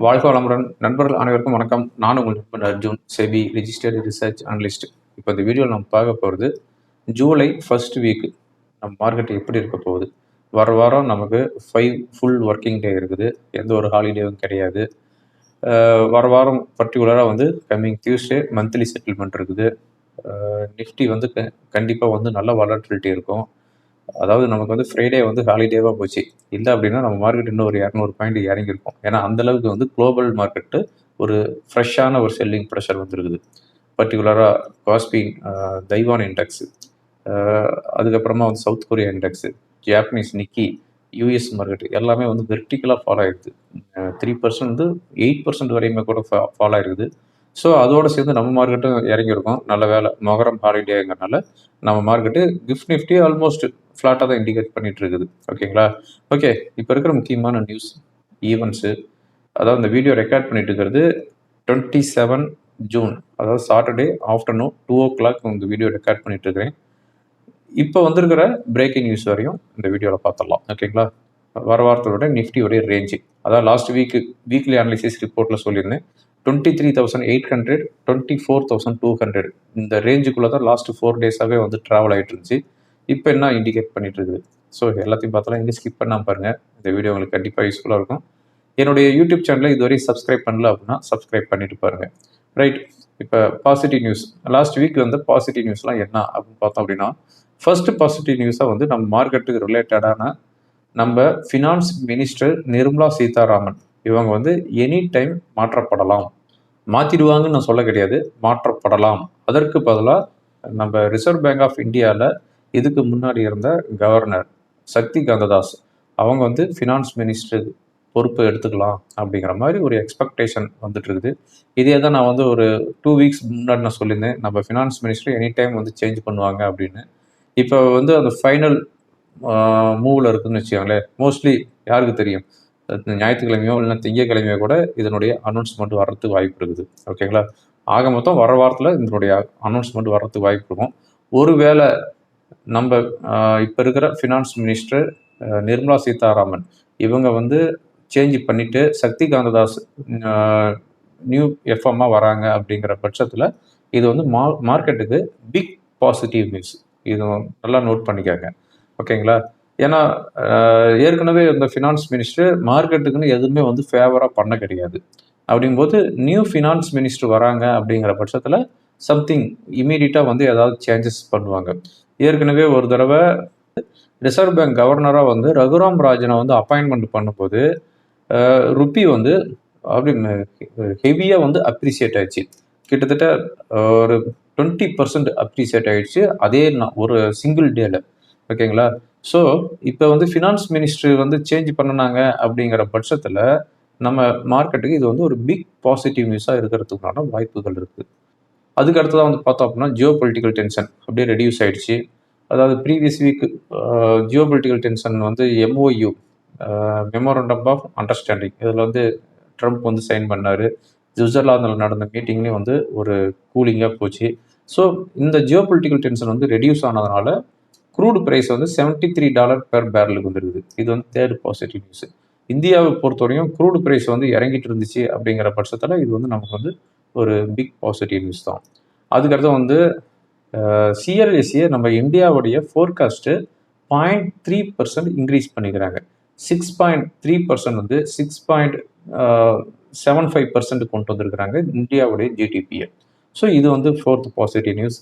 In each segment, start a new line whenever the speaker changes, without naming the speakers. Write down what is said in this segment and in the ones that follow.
வாழ்க வளமுடன் நண்பர்கள் அனைவருக்கும் வணக்கம். நான் உங்கள் நண்பன் Arjun, SEBI registered research analyst. இப்போ இந்த வீடியோவில் நம்ம பார்க்க போகிறது ஜூலை ஃபர்ஸ்ட் வீக் நம்ம மார்க்கெட் எப்படி இருக்க போகுது. வாரம் நமக்கு 5 ஃபுல் ஒர்க்கிங் டே இருக்குது, எந்த ஒரு ஹாலிடேவும் கிடையாது. வாரம் பர்டிகுலராக வந்து கம்மிங் டியூஸ்டே மந்த்லி செட்டில்மெண்ட் இருக்குது. நிஃப்டி வந்து கண்டிப்பாக வந்து நல்ல வாலட்டிலிட்டி இருக்கும். அதாவது நமக்கு வந்து ஃப்ரைடே வந்து ஹாலிடேவாக போச்சு. இல்லை அப்படின்னா நம்ம மார்க்கெட் இன்னும் ஒரு 200 பாயிண்ட் இறங்கியிருக்கும். ஏன்னா அந்தளவுக்கு வந்து குளோபல் மார்க்கெட்டு ஒரு ஃப்ரெஷ்ஷான ஒரு செல்லிங் ப்ரெஷர் வந்துருக்குது. பர்டிகுலராக காஸ்பின், தைவான் இண்டெக்ஸு, அதுக்கப்புறமா வந்து சவுத் கொரியா இண்டெக்ஸு, ஜாப்பனீஸ் நிக்கி, யூஎஸ் மார்க்கெட் எல்லாமே வந்து வெர்டிக்கலாக ஃபாலோ ஆகிருக்குது. 3% வந்து 8% வரையுமே கூட ஃபாலோ ஆகிருக்குது. ஸோ அதோடு சேர்ந்து நம்ம மார்க்கெட்டும் இறங்கியிருக்கோம். நல்ல வேலை மொகரம் ஹாலிடேங்கிறனால நம்ம மார்க்கெட்டு கிஃப்ட் நிஃப்டி ஆல்மோஸ்ட் ஃப்ளாட்டாக தான் இண்டிகேட் பண்ணிட்டு இருக்குது. ஓகேங்களா? ஓகே, இப்போ இருக்கிற முக்கியமான நியூஸ் ஈவெண்ட்ஸு, அதாவது இந்த வீடியோ ரெக்கார்ட் பண்ணிட்டு இருக்கிறது 27 ஜூன், அதாவது சாட்டர்டே ஆஃப்டர்நூன் 2 o'clock இந்த வீடியோ ரெக்கார்ட் பண்ணிட்டு இருக்கிறேன். இப்போ வந்திருக்கிற பிரேக்கிங் நியூஸ் வரையும் இந்த வீடியோவில் பார்த்துடலாம். ஓகேங்களா? வாரத்தோட நிஃப்டியோடைய ரேஞ்சு, அதாவது லாஸ்ட் வீக்லி அனாலிசிஸ் ரிப்போர்ட்டில் சொல்லியிருந்தேன் 23,800 24,200 இந்த ரேஞ்சுக்குள்ளே தான் லாஸ்ட் 4 டேஸாகவே வந்து ட்ராவல் ஆகிட்டு இருந்துச்சு. இப்போ என்ன இண்டிகேட் பண்ணிட்டு இருக்குது. ஸோ எல்லாத்தையும் பார்த்தாலும் இங்கே ஸ்கிப் பண்ணாமல் பாருங்கள். இந்த வீடியோ உங்களுக்கு கண்டிப்பாக யூஸ்ஃபுல்லாக இருக்கும். என்னுடைய யூடியூப் சேனலை இதுவரை சப்ஸ்கிரைப் பண்ணல அப்படின்னா சப்ஸ்கிரைப் பண்ணிட்டு பாருங்கள். ரைட், இப்போ பாசிட்டிவ் நியூஸ். லாஸ்ட் வீக் வந்து பாசிட்டிவ் நியூஸ்லாம் என்ன அப்படின்னு பார்த்தோம் அப்படின்னா, ஃபர்ஸ்ட் பாசிட்டிவ் நியூஸாக வந்து நம்ம மார்க்கெட்டுக்கு ரிலேட்டடான நம்ம ஃபினான்ஸ் மினிஸ்டர் நிர்மலா சீதாராமன் இவங்க வந்து எனி டைம் மாற்றப்படலாம். மாற்றிடுவாங்கன்னு நான் சொல்ல கிடையாது, மாற்றப்படலாம். அதற்கு பதிலாக நம்ம ரிசர்வ் பேங்க் ஆஃப் இந்தியாவில் இதுக்கு முன்னாடி இருந்த கவர்னர் சக்தி காந்ததாஸ் அவங்க வந்து ஃபினான்ஸ் மினிஸ்டர் பொறுப்பு எடுத்துக்கலாம் அப்படிங்கிற மாதிரி ஒரு எக்ஸ்பெக்டேஷன் வந்துட்டு இருக்குது. இதே தான் நான் வந்து ஒரு 2 வீக்ஸ் முன்னாடி நான் சொல்லியிருந்தேன், நம்ம ஃபினான்ஸ் மினிஸ்டர் எனி டைம் வந்து சேஞ்ச் பண்ணுவாங்க அப்படின்னு. இப்போ வந்து அந்த ஃபைனல் மூவில் இருக்குதுன்னு வச்சுக்கோங்களேன். மோஸ்ட்லி யாருக்கு தெரியும், ஞாயிற்றுக்கிழமையோ இல்லைன்னா திங்கக்கிழமையோ கூட இதனுடைய அனௌன்ஸ்மெண்ட் வர்றதுக்கு வாய்ப்பு இருக்குது. ஓகேங்களா? ஆக மொத்தம் வர வாரத்தில் இதனுடைய அனௌன்ஸ்மெண்ட் வர்றதுக்கு வாய்ப்பு இருக்கும். ஒருவேளை நம்ம இப்போ இருக்கிற ஃபினான்ஸ் மினிஸ்டர் நிர்மலா சீதாராமன் இவங்க வந்து சேஞ்ச் பண்ணிவிட்டு சக்தி காந்ததாஸ் நியூ எஃப்எம்மாக வராங்க அப்படிங்கிற பட்சத்தில் இது வந்து மார்க்கெட்டுக்கு பிக் பாசிட்டிவ் நியூஸ். இது நல்லா நோட் பண்ணிக்காங்க. ஓகேங்களா? ஏன்னா ஏற்கனவே இந்த ஃபினான்ஸ் மினிஸ்டர் மார்க்கெட்டுக்குன்னு எதுவுமே வந்து ஃபேவராக பண்ண கிடையாது. அப்படிங்கும்போது நியூ ஃபினான்ஸ் மினிஸ்டர் வராங்க அப்படிங்கிற பட்சத்தில் சம்திங் இமீடியட்டாக வந்து ஏதாவது சேஞ்சஸ் பண்ணுவாங்க. ஏற்கனவே ஒரு தடவை ரிசர்வ் பேங்க் கவர்னராக வந்து ரகுராம் ராஜனை வந்து அப்பாயின்மெண்ட் பண்ணும்போது ருப்பி வந்து அப்படி ஹெவியாக வந்து அப்ரிசியேட் ஆயிடுச்சு. கிட்டத்தட்ட ஒரு 20% அப்ரிசியேட் ஆகிடுச்சு அதே ஒரு சிங்கிள் டேல. ஓகேங்களா? ஸோ இப்போ வந்து ஃபினான்ஸ் மினிஸ்டர் வந்து சேஞ்ச் பண்ணினாங்க அப்படிங்கிற பட்சத்தில் நம்ம மார்க்கெட்டுக்கு இது வந்து ஒரு பிக் பாசிட்டிவ் நியூஸாக இருக்கிறதுக்கான வாய்ப்புகள் இருக்குது. அதுக்கு அடுத்ததான் வந்து பார்த்தோம் அப்படின்னா ஜியோ பொலிட்டிக்கல் டென்ஷன் அப்படியே ரெடியூஸ் ஆகிடுச்சு. அதாவது previous week Jio political tension வந்து MOU மெமோரண்டம் ஆஃப் அண்டர்ஸ்டாண்டிங் இதில் வந்து ட்ரம்ப் வந்து சைன் பண்ணார். சுவிட்சர்லாந்தில் நடந்த மீட்டிங்லேயும் வந்து ஒரு கூலிங்காக போச்சு. ஸோ இந்த ஜியோ பொலிட்டிக்கல் டென்ஷன் வந்து ரெடியூஸ் ஆனதுனால க்ரூட் ப்ரைஸ் வந்து $73 பெர் பேரலுக்கு வந்துருக்குது. இது வந்து தேர்ட் பாசிட்டிவ் நியூஸ். இந்தியாவை பொறுத்தவரையும் க்ரூட் ப்ரைஸ் வந்து இறங்கிட்டு இருந்துச்சு அப்படிங்கிற பட்சத்தில் இது வந்து நமக்கு வந்து ஒரு பிக் பாசிட்டிவ் நியூஸ் தான். அதுக்கடுத்து வந்து CLSA நம்ம இந்தியாவுடைய ஃபோர்காஸ்ட்டு 0.3% இன்க்ரீஸ் பண்ணிக்கிறாங்க. 6.3% வந்து 6.75% கொண்டு வந்திருக்கிறாங்க இந்தியாவுடைய GDP-யை. ஸோ இது வந்து 4th positive news.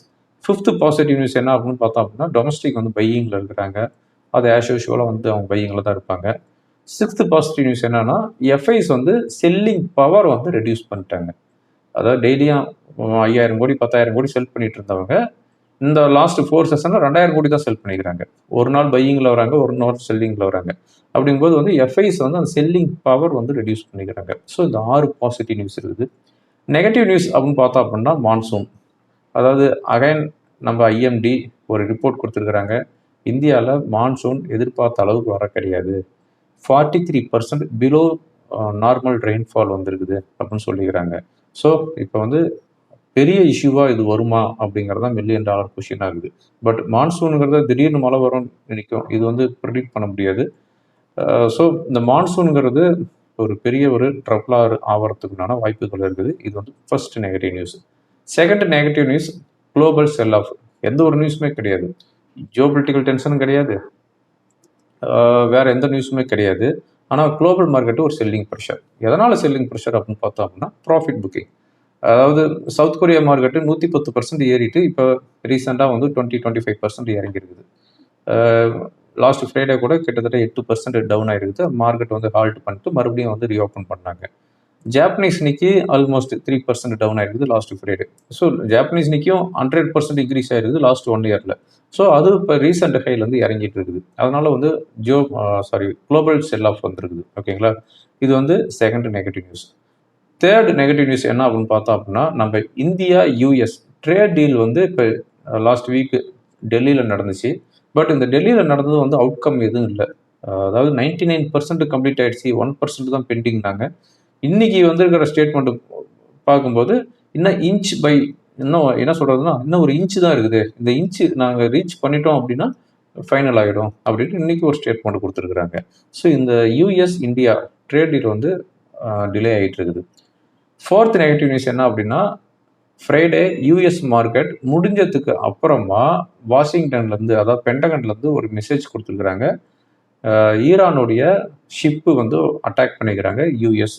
5th positive news என்ன அப்படின்னு பார்த்தோம் அப்படின்னா டொமஸ்டிக் வந்து பையிங்கில் இருக்கிறாங்க. அது ஆஸ் யூஷுவலாக வந்து அவங்க பையிங்கில் தான் இருப்பாங்க. 6th பாசிட்டிவ் நியூஸ் என்னன்னா FIs வந்து செல்லிங் பவர் வந்து ரெடியூஸ் பண்ணிட்டாங்க. அதாவது டெய்லியும் 5,000 கோடி 10,000 கோடி செல் பண்ணிட்டு இருந்தவங்க இந்த லாஸ்ட் 4 செஷனில் 2,000 கோடி தான் செல் பண்ணிக்கிறாங்க. ஒரு நாள் பையிங்கில் வராங்க, ஒரு நாள் செல்லிங்கில் வராங்க. அப்படிங்கும்போது வந்து FIs வந்து அந்த செல்லிங் பவர் வந்து ரெடியூஸ் பண்ணிக்கிறாங்க. ஸோ இந்த 6 பாசிட்டிவ் நியூஸ் இருக்குது. நெகட்டிவ் நியூஸ் அப்படின்னு பார்த்தோம் அப்படின்னா மான்சூன். அதாவது அகைன் நம்ம IMD ஒரு ரிப்போர்ட் கொடுத்துருக்குறாங்க. இந்தியாவில் மான்சூன் எதிர்பார்த்த அளவுக்கு வர கிடையாது. 43% பிலோ நார்மல் ரெயின்ஃபால் வந்துருக்குது அப்படின்னு சொல்லிக்கிறாங்க. ஸோ இப்போ வந்து பெரிய இஷ்யூவாக இது வருமா அப்படிங்கிறது தான் $1 million கொஷினாக இருக்குது. பட் மான்சூனுங்கிறத திடீர்னு மழை வரும்னு நினைக்கும், இது வந்து ப்ரிடிக்ட் பண்ண முடியாது. ஸோ இந்த மான்சூனுங்கிறது ஒரு பெரிய ஒரு ட்ரபிளாக ஆகிறதுக்குண்டான வாய்ப்புகள் இருக்குது. இது வந்து first negative news. Second negative news, global sell off. எந்த ஒரு நியூஸுமே கிடையாது. ஜியோ பொலிட்டிக்கல் டென்ஷனும் கிடையாது, வேற எந்த நியூஸுமே கிடையாது. ஆனால் குளோபல் மார்க்கெட்டு ஒரு செல்லிங் ப்ரெஷர். எதனால் செல்லிங் ப்ரெஷர் அப்படின்னு பார்த்தோம் அப்படின்னா ப்ராஃபிட் புக்கிங். அதாவது சவுத் கொரியா மார்க்கெட்டு 110% ஏறிட்டு இப்போ ரீசெண்டாக வந்து 20-25% இறங்கியிருக்குது. லாஸ்ட் ஃப்ரைடே கூட கிட்டத்தட்ட 8% டவுன் ஆகிருக்குது. மார்க்கெட் வந்து ஹால்ட் பண்ணிட்டு மறுபடியும் வந்து ரீஓப்பன் பண்ணாங்க. ஜாப்பனீஸ் நிக்கி ஆல்மோஸ்ட் 3% டவுன் ஆயிருக்குது லாஸ்ட் ஃப்ரைடே. ஸோ ஜாப்பனீஸ் நிக்கியும் 100% இன்க்ரீஸ் ஆயிருக்குது லாஸ்ட் 1 இயரில். ஸோ அது இப்போ ரீசெண்ட் ஹைலேருந்து இறங்கிட்டு இருக்குது. அதனால வந்து குளோபல் செல் ஆஃப் வந்துருக்குது. ஓகேங்களா, இது வந்து second negative news. Third negative news என்ன அப்படின்னு பார்த்தோம் அப்படின்னா, நம்ம இந்தியா யூஎஸ் ட்ரேட் டீல் வந்து இப்போ லாஸ்ட் வீக் டெல்லியில் நடந்துச்சு. பட் இந்த டெல்லியில் நடந்தது வந்து அவுட்கம் எதுவும் இல்லை. அதாவது 99% கம்ப்ளீட் ஆயிடுச்சு, 1% தான் பெண்டிங்னாங்க. இன்னைக்கு வந்திருக்கிற ஸ்டேட்மெண்ட் பார்க்கும்போது இன்னும் இன்ச் பை இன்னும் என்ன சொல்றதுன்னா இன்னும் ஒரு இன்ச்சு தான் இருக்குது, இந்த இன்ச்சு நாங்கள் ரீச் பண்ணிட்டோம் அப்படின்னா ஃபைனல் ஆகிடும் அப்படின்ட்டு இன்னைக்கு ஒரு ஸ்டேட்மெண்ட் கொடுத்துருக்குறாங்க. ஸோ இந்த யூஎஸ் இந்தியா ட்ரேட் டீல் வந்து டிலே ஆகிட்டு இருக்குது. ஃபோர்த் நெகட்டிவ் நியூஸ் என்ன அப்படின்னா, ஃப்ரைடே யூஎஸ் மார்க்கெட் முடிஞ்சதுக்கு அப்புறமா வாஷிங்டன்லேருந்து, அதாவது பென்டகன்லேருந்து ஒரு மெசேஜ் கொடுத்துருக்குறாங்க. ஈரானுடைய ஷிப்பு வந்து அட்டாக் பண்ணிக்கிறாங்க யூஎஸ்,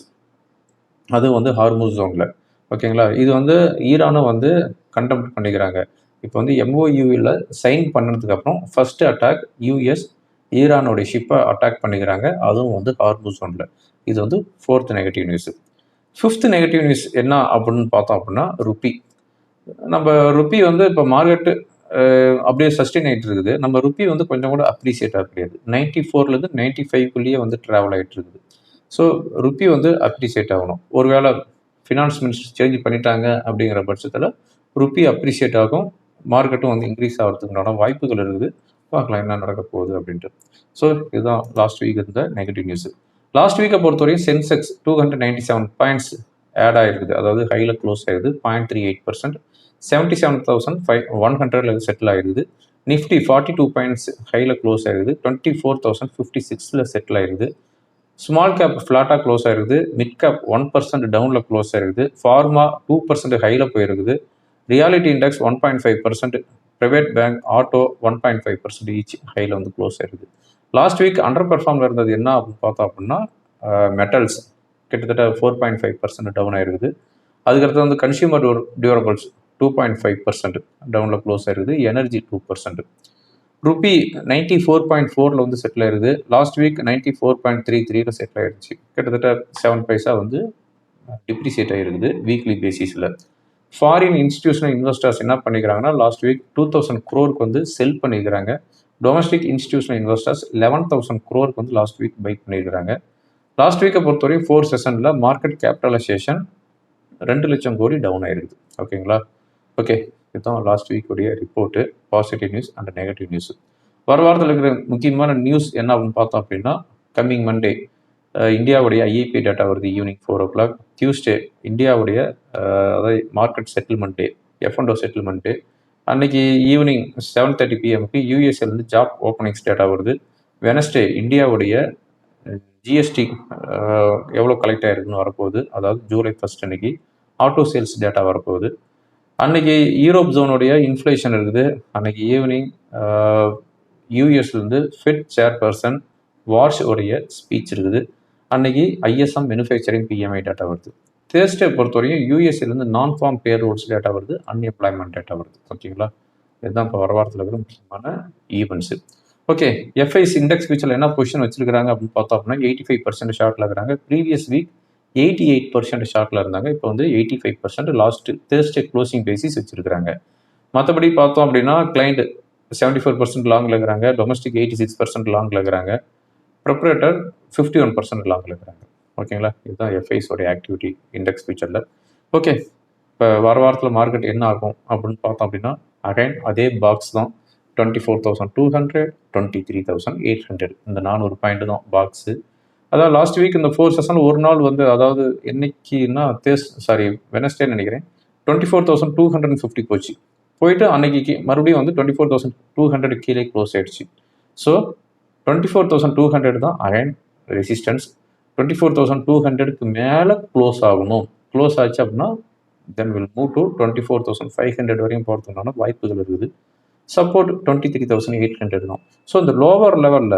அது வந்து ஹார்முஸ் ஜோனில். ஓகேங்களா, இது வந்து ஈரானும் வந்து கண்டெம்ட் பண்ணிக்கிறாங்க. இப்போ வந்து எம்ஓயூவில் சைன் பண்ணதுக்கப்புறம் ஃபர்ஸ்ட் அட்டாக் யூஎஸ் ஈரானுடைய ஷிப்பை அட்டாக் பண்ணிக்கிறாங்க, அதுவும் வந்து ஹார்முஸ் ஜோனில். இது வந்து fourth negative news. Fifth negative news என்ன அப்படின்னு பார்த்தோம் அப்படின்னா, ருப்பி. நம்ம ருப்பி வந்து இப்போ மார்க்கெட்டு அப்படியே சஸ்டெயின் ஆகிட்டு இருக்குது. நம்ம ருப்பி வந்து கொஞ்சம் கூட அப்ரிசியேட் ஆக கிடையாது. 94லேருந்து 95க்குள்ளேயே வந்து ட்ராவல் ஆகிட்டு இருக்குது. ஸோ ருப்பி வந்து அப்ரிசியேட் ஆகணும். ஒருவேளை ஃபினான்ஸ் மினிஸ்டர் சேஞ்ச் பண்ணிட்டாங்க அப்படிங்கிற பட்சத்தில் ருப்பி அப்ரிசியேட் ஆகும், மார்க்கெட்டும் வந்து இன்க்ரீஸ் ஆகிறதுக்குண்டான வாய்ப்புகள் இருக்குது. பார்க்கலாம் என்ன நடக்க போகுது அப்படின்ட்டு. ஸோ இதுதான் லாஸ்ட் வீக் இருந்த நெகட்டிவ் நியூஸ். லாஸ்ட் வீக்கை பொறுத்தவரையும் சென்செக்ஸ் 297 பாயிண்ட்ஸ் ஆட் ஆகிருக்குது, அதாவது ஹையில் க்ளோஸ் ஆகிருது 0.38%, 77,100 செட்டில் ஆகிருக்குது. நிஃப்டி 42 பாயிண்ட்ஸ் ஹையில் க்ளோஸ் ஆகிருக்குது, 24,056 செட்டில் ஆகிருக்குது. ஸ்மால் கேப் ஃப்ளாட்டாக க்ளோஸ் ஆகிருக்குது, மிட் கேப் 1% டவுனில் க்ளோஸ் ஆகிருக்குது, ஃபார்மா 2% ஹையில் போயிருக்குது, reality index 1.5%, private bank, auto 1.5% each ஹையில் வந்து க்ளோஸ் ஆகிருக்குது. லாஸ்ட் வீக் அண்டர் பெர்ஃபார்மில் இருந்தது என்ன அப்படின்னு பார்த்தோம் அப்படின்னா, மெட்டல்ஸ் கிட்டத்தட்ட 4.5% டவுன் ஆகிருக்குது. அதுக்கடுத்து வந்து கன்சியூமர் டியூரபிள்ஸ் 2.5% டவுனில் க்ளோஸ் ஆகிருக்குது, எனர்ஜி 2%. ருப்பி 94.4 வந்து செட்டில் ஆயிருது. லாஸ்ட் வீக் 94.33 செட்டில் ஆயிடுச்சு. கிட்டத்தட்ட 7 பைசா வந்து டிப்ரிசியேட் ஆகிருக்குது வீக்லி பேசிஸில். ஃபாரின் இன்ஸ்டிடியூஷனல் இன்வெஸ்டர்ஸ் என்ன பண்ணிக்கிறாங்கன்னா, லாஸ்ட் வீக் 2000 crore வந்து செல் பண்ணிக்கிறாங்க. டொமஸ்டிக் இன்ஸ்டிடியூஷனல் இன்வெஸ்டர்ஸ் 11,000 crore வந்து லாஸ்ட் வீக் பை பண்ணியிருக்கிறாங்க. லாஸ்ட் வீக்கை பொறுத்தவரையும் 4 செஷனில் மார்க்கெட் கேபிட்டலைசேஷன் 2 லட்சம் கோடி டவுன் ஆயிருக்குது. ஓகேங்களா, ஓகே, இதுதான் last வீக்குடைய report, positive news and negative news. வர வாரத்தில் இருக்கிற முக்கியமான நியூஸ் என்ன அப்படின்னு பார்த்தோம் அப்படின்னா, கம்மிங் மண்டே இந்தியாவுடைய ஐஐபி டேட்டா வருது ஈவினிங் 4 o'clock. டியூஸ்டே இந்தியாவுடைய அதாவது மார்க்கெட் செட்டில்மெண்ட் டே, F&O செட்டில்மெண்ட் டே. அன்னைக்கு evening 7:30 PM யூஎஸ்ஏலேருந்து job openings data வருது. வெனஸ்டே இந்தியாவுடைய ஜிஎஸ்டி எவ்வளோ கலெக்ட் ஆகிருக்குன்னு வரப்போகுது, அதாவது ஜூலை 1 அன்னைக்கு ஆட்டோ சேல்ஸ் டேட்டா வரப்போகுது. அன்னைக்கு யூரோப் ஜோனுடைய இன்ஃப்ளேஷன் இருக்குது. அன்னைக்கு ஈவினிங் யூஎஸ்லேருந்து ஃபெட் சேர்பர்சன் வார்ஷ் உடைய ஸ்பீச் இருக்குது. அன்னைக்கு ஐஎஸ்எம் மேனுஃபேக்சரிங் பிஎம்ஐ டேட்டா வருது. தேர்ஸ்டே பொறுத்தவரையும் யூஎஸ்ஏலேருந்து நான் ஃபார்ம் பேர் ரோல்ஸ் டேட்டா வருது, அன்எம்ப்ளாய்மெண்ட் டேட்டா வருது. ஓகேங்களா, இதுதான் இப்போ வர வாரத்தில் இருக்கிற முக்கியமான ஈவெண்ட்ஸு. ஓகே, எஃப்ஐஸ் இண்டெக்ஸ் ஃபியூச்சரில் என்ன பொசிஷன் வச்சிருக்காங்க அப்படின்னு பார்த்தோம் அப்படின்னா, 85% ஷார்ட்டில் இருக்கிறாங்க. ப்ரீவியஸ் வீக் 88% ஷார்ட்டில் இருந்தாங்க. இப்போ வந்து 85% லாஸ்ட் தேர்ஸ்டே க்ளோசிங் பேசிஸ் வச்சிருக்கிறாங்க. மற்றபடி பார்த்தோம் அப்படின்னா, கிளைண்ட் 74% லாங்கில் இருக்கிறாங்க, டொமஸ்டிக் 86% லாங்கில் இருக்கிறாங்க, ப்ரொப்ரேட்டர் 51% லாங்கில் இருக்கிறாங்க. ஓகேங்களா, இதுதான் எஃப்ஐஸோடைய ஆக்டிவிட்டி இண்டெக்ஸ் ஃபியூச்சரில். ஓகே, இப்போ வர வாரத்தில் மார்க்கெட் என்ன ஆகும் அப்படின்னு பார்த்தோம் அப்படின்னா, அகைன் அதே பாக்ஸ் தான், 24,200, 23,800, இந்த 400 பாயிண்ட் தான் பாக்ஸு. அதாவது லாஸ்ட் வீக் இந்த 4 செஷன் ஒரு நாள் வந்து, அதாவது என்னைக்குன்னா வெனஸ்டே நினைக்கிறேன், 24,250 போச்சு. போயிட்டு அன்னைக்கு மறுபடியும் வந்து 24,200 கீழே க்ளோஸ் ஆயிடுச்சு. ஸோ 24,200 தான் அகைன் ரெசிஸ்டன்ஸ். 24,200க்கு மேலே க்ளோஸ் ஆகணும். க்ளோஸ் ஆச்சு அப்படின்னா தென் வில் மூவ் டு 24,500 வரையும் போகிறதுக்கான வாய்ப்புகள் இருக்குது. சப்போர்ட் 23,800 தான். ஸோ இந்த லோவர் லெவலில்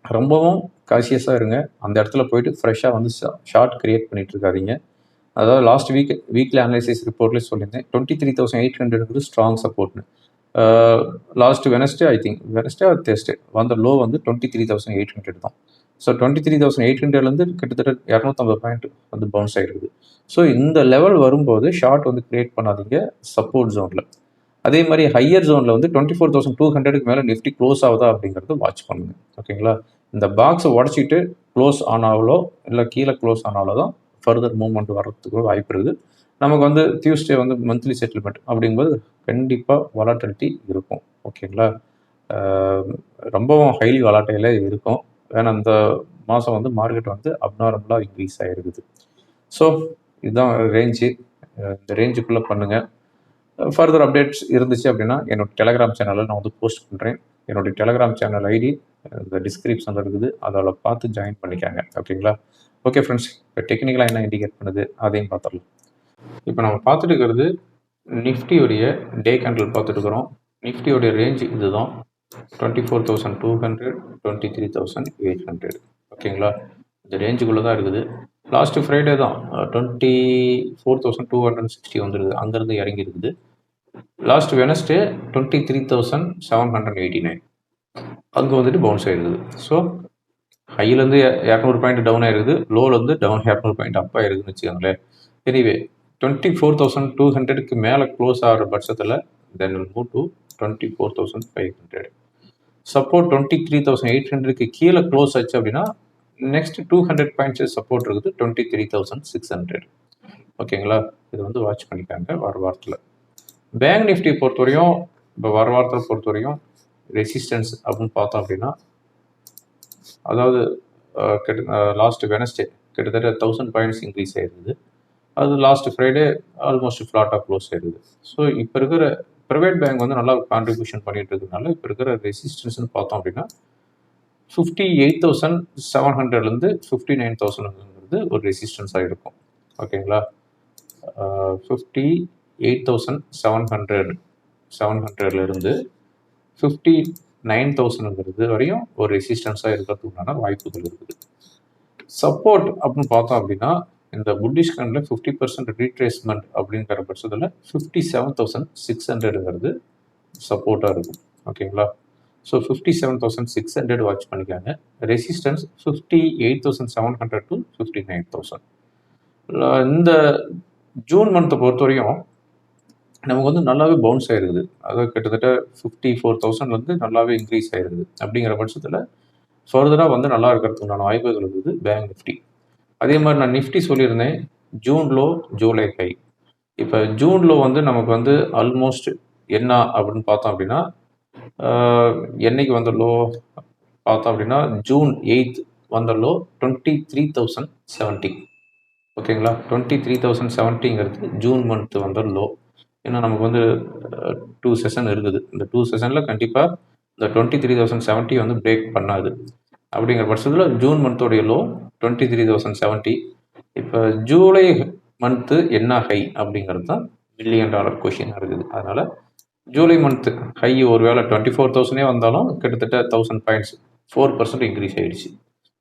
ரொம்பவும் காஷியஸாக இருங்க. அந்த இடத்துல போயிட்டு ஃப்ரெஷ்ஷாக வந்து ஷார்ட் கிரியேட் பண்ணிட்டு இருக்காதீங்க. அதாவது லாஸ்ட் வீக்லி அனலைசிஸ் ரிப்போர்ட்லேயே சொல்லியிருந்தேன் 23,800 ஸ்ட்ராங் சப்போர்ட்னு. Last Wednesday I think Wednesday or Thursday வந்த லோ வந்து 23,800 தான். ஸோ 23,800லேருந்து கிட்டத்தட்ட 250 பாயிண்ட் வந்து பவுன்ஸ் ஆகிருக்குது. ஸோ இந்த லெவல் வரும்போது ஷார்ட் வந்து கிரியேட் பண்ணாதீங்க சப்போர்ட் ஜோனில். அதே மாதிரி ஹையர் ஜோனில் வந்து 24,200க்கு மேலே நிஃப்டி க்ளோஸ் ஆகுதா அப்படிங்கிறது வாட்ச் பண்ணுங்க. ஓகேங்களா? இந்த பாக்ஸை உடச்சிட்டு க்ளோஸ் ஆனாலோ இல்லை கீழே க்ளோஸ் ஆனாலோ தான் ஃபர்தர் மூவ்மெண்ட் வர்றதுக்கு வாய்ப்பு இருக்குது. நமக்கு வந்து டியூஸ்டே வந்து மந்த்லி செட்டில்மெண்ட் அப்படிங்கும்போது கண்டிப்பாக வலாட்டிலிட்டி இருக்கும். ஓகேங்களா? ரொம்பவும் ஹைலி வலாட்டையிலே இருக்கும். ஏன்னா இந்த மாதம் வந்து மார்க்கெட் வந்து அப்நார்மலாக இன்க்ரீஸ் ஆகிருக்குது. ஸோ இதுதான் ரேஞ்சு. இந்த ரேஞ்சுக்குள்ளே பண்ணுங்கள். ஃபர்தர் அப்டேட்ஸ் இருந்துச்சு அப்படின்னா என்னோடய டெலகிராம் சேனலில் நான் வந்து போஸ்ட் பண்ணுறேன். என்னுடைய டெலகிராம் சேனல் ஐடி இந்த டிஸ்கிரிப்ஷனில் இருக்குது. அதில் பார்த்து ஜாயின் பண்ணிக்காங்க. ஓகேங்களா? ஓகே ஃப்ரெண்ட்ஸ், இப்போ டெக்னிக்கலாக என்ன இண்டிகேட் பண்ணுது அதையும் பார்த்துடலாம். இப்போ நம்ம பார்த்துட்டு இருக்கிறது நிஃப்டியோடைய டே கேண்டில் பார்த்துட்டு இருக்கிறோம். நிஃப்டியோடைய ரேஞ்ச் இதுதான் 24,200 23,800. ஓகேங்களா? இந்த ரேஞ்சுக்குள்ளே தான் இருக்குது. லாஸ்ட்டு ஃப்ரைடே தான் 24,260 வந்துருக்குது. அங்கேருந்து இறங்கி இருக்குது. லாஸ்ட் வெனஸ்டே 23,789 அங்கே வந்துட்டு பவுன்ஸ் ஆகிருக்குது. ஸோ ஹையிலேருந்து 200 பாயிண்ட் டவுன் ஆகிருக்குது, லோலேருந்து டவுன் 200 பாயிண்ட் அப் ஆகிருக்குதுன்னு வச்சுக்கோங்களேன். எனிவே 24,200க்கு மேலே க்ளோஸ் ஆகிற பட்சத்தில் then will move to 24,500. Support 23,800க்கு கீழே க்ளோஸ் ஆச்சு அப்படின்னா நெக்ஸ்ட் 200 பாயிண்ட்ஸ் சப்போர்ட் இருக்குது 23,600. ஓகேங்களா? இது வந்து வாட்ச் பண்ணிக்காங்க வர வாரத்தில். பேங்க் நிஃப்டி பொறுத்தவரையும் இப்போ வர வாரத்தில் பொறுத்தவரையும் ரெசிஸ்டன்ஸ் அப்படின்னு பார்த்தோம் அப்படின்னா, அதாவது லாஸ்ட் வெனஸ்டே கிட்டத்தட்ட 1000 பாயிண்ட்ஸ் இன்க்ரீஸ் ஆகிருக்குது. அது லாஸ்ட் ஃப்ரைடே ஆல்மோஸ்ட் ஃப்ளாட்டாக க்ளோஸ் ஆகிருக்குது. ஸோ இப்போ இருக்கிற ப்ரைவேட் பேங்க் வந்து நல்லா கான்ட்ரிபியூஷன் பண்ணிட்டு இருக்கிறதுனால இப்போ இருக்கிற ரெசிஸ்டன்ஸ்னு பார்த்தோம் அப்படின்னா 58,700லேருந்து 59,000ங்கிறது ஒரு ரெசிஸ்டன்ஸாக இருக்கும். ஓகேங்களா? 58,700லேருந்து 59,000ங்கிறது வரையும் ஒரு ரெசிஸ்டன்ஸாக இருக்கிறதுக்கான வாய்ப்புகள் இருக்குது. சப்போர்ட் அப்படின்னு பார்த்தோம் அப்படின்னா இந்த புல்லிஷ் கேண்டில் 50% ரீட்ரேஸ்மெண்ட் அப்படிங்கிற பட்சத்தில் 57,600ங்கிறது சப்போர்ட்டாக இருக்கும். ஓகேங்களா? ஸோ 57,600 வாட்ச் பண்ணிக்காங்க. Resistance 58,700 to 59,000. இந்த ஜூன் மந்த்தை பொறுத்தவரையும் நமக்கு வந்து நல்லாவே பவுன்ஸ் ஆகிருக்குது. அதாவது கிட்டத்தட்ட 54,000லேருந்து நல்லாவே இன்க்ரீஸ் ஆகிருக்குது. அப்படிங்கிற பட்சத்தில் ஃபர்தராக வந்து நல்லா இருக்கிறதுக்கான வாய்ப்புகள் இருக்குது பேங்க் நிஃப்டி. அதே மாதிரி நான் நிஃப்டி சொல்லியிருந்தேன் ஜூன் லோ ஜூலை ஹை. இப்போ ஜூன் லோ வந்து நமக்கு வந்து ஆல்மோஸ்ட் என்ன அப்படின்னு பார்த்தோம் அப்படின்னா என்னைக்கு வந்த லோ பார்த்தோம் அப்படின்னா ஜூன் 8 வந்த லோ 23,070. ஓகேங்களா? 23,070ங்கிறது ஜூன் மந்த் வந்த லோ. ஏன்னா நமக்கு வந்து 2 செஷன் இருக்குது. இந்த 2 செஷனில் கண்டிப்பாக இந்த 23,070 வந்து பிரேக் பண்ணாது. அப்படிங்கிற பட்சத்தில் ஜூன் மந்தோடைய லோ 23,070. இப்போ ஜூலை மந்த்து என்ன ஹை அப்படிங்கிறது தான் $1 மில்லியன் கொஷினாக இருக்குது. அதனால் ஜூலை மந்த்து ஹை ஒரு வேளை 24,000 வந்தாலும் கிட்டத்தட்ட 1000 பாயிண்ட்ஸ் 4% இன்க்ரீஸ் ஆகிடுச்சு.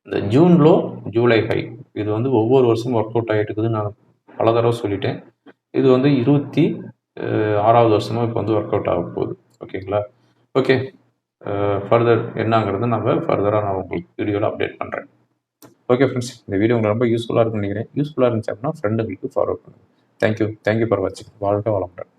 இந்த ஜூன் லோ ஜூலை ஹை இது வந்து ஒவ்வொரு வருஷமும் ஒர்க் அவுட் ஆகிட்டு இருக்குதுன்னு நான் பல தடவை சொல்லிட்டேன். இது வந்து 26வது வருஷமும் இப்போ வந்து ஒர்க் அவுட் ஆக போகுது. ஓகேங்களா? ஓகே, ஃபர்தர் என்னங்கிறது ஃபர்தராக நான் உங்களுக்கு வீடியோவில் அப்டேட் பண்ணுறேன். ஓகே ஃப்ரெண்ட்ஸ், இந்த வீடியோ உங்களுக்கு ரொம்ப யூஸ்ஃபுல்லாக இருக்குன்னு நினைக்கிறேன். யூஸ்ஃபுல்லாக இருந்துச்சு அப்படின்னா ஃப்ரெண்டுங்களுக்கு ஃபார்வர்ட் பண்ணுங்கள். தேங்க்யூ ஃபார் வாட்சிங். வாழ்க வளமுடன்.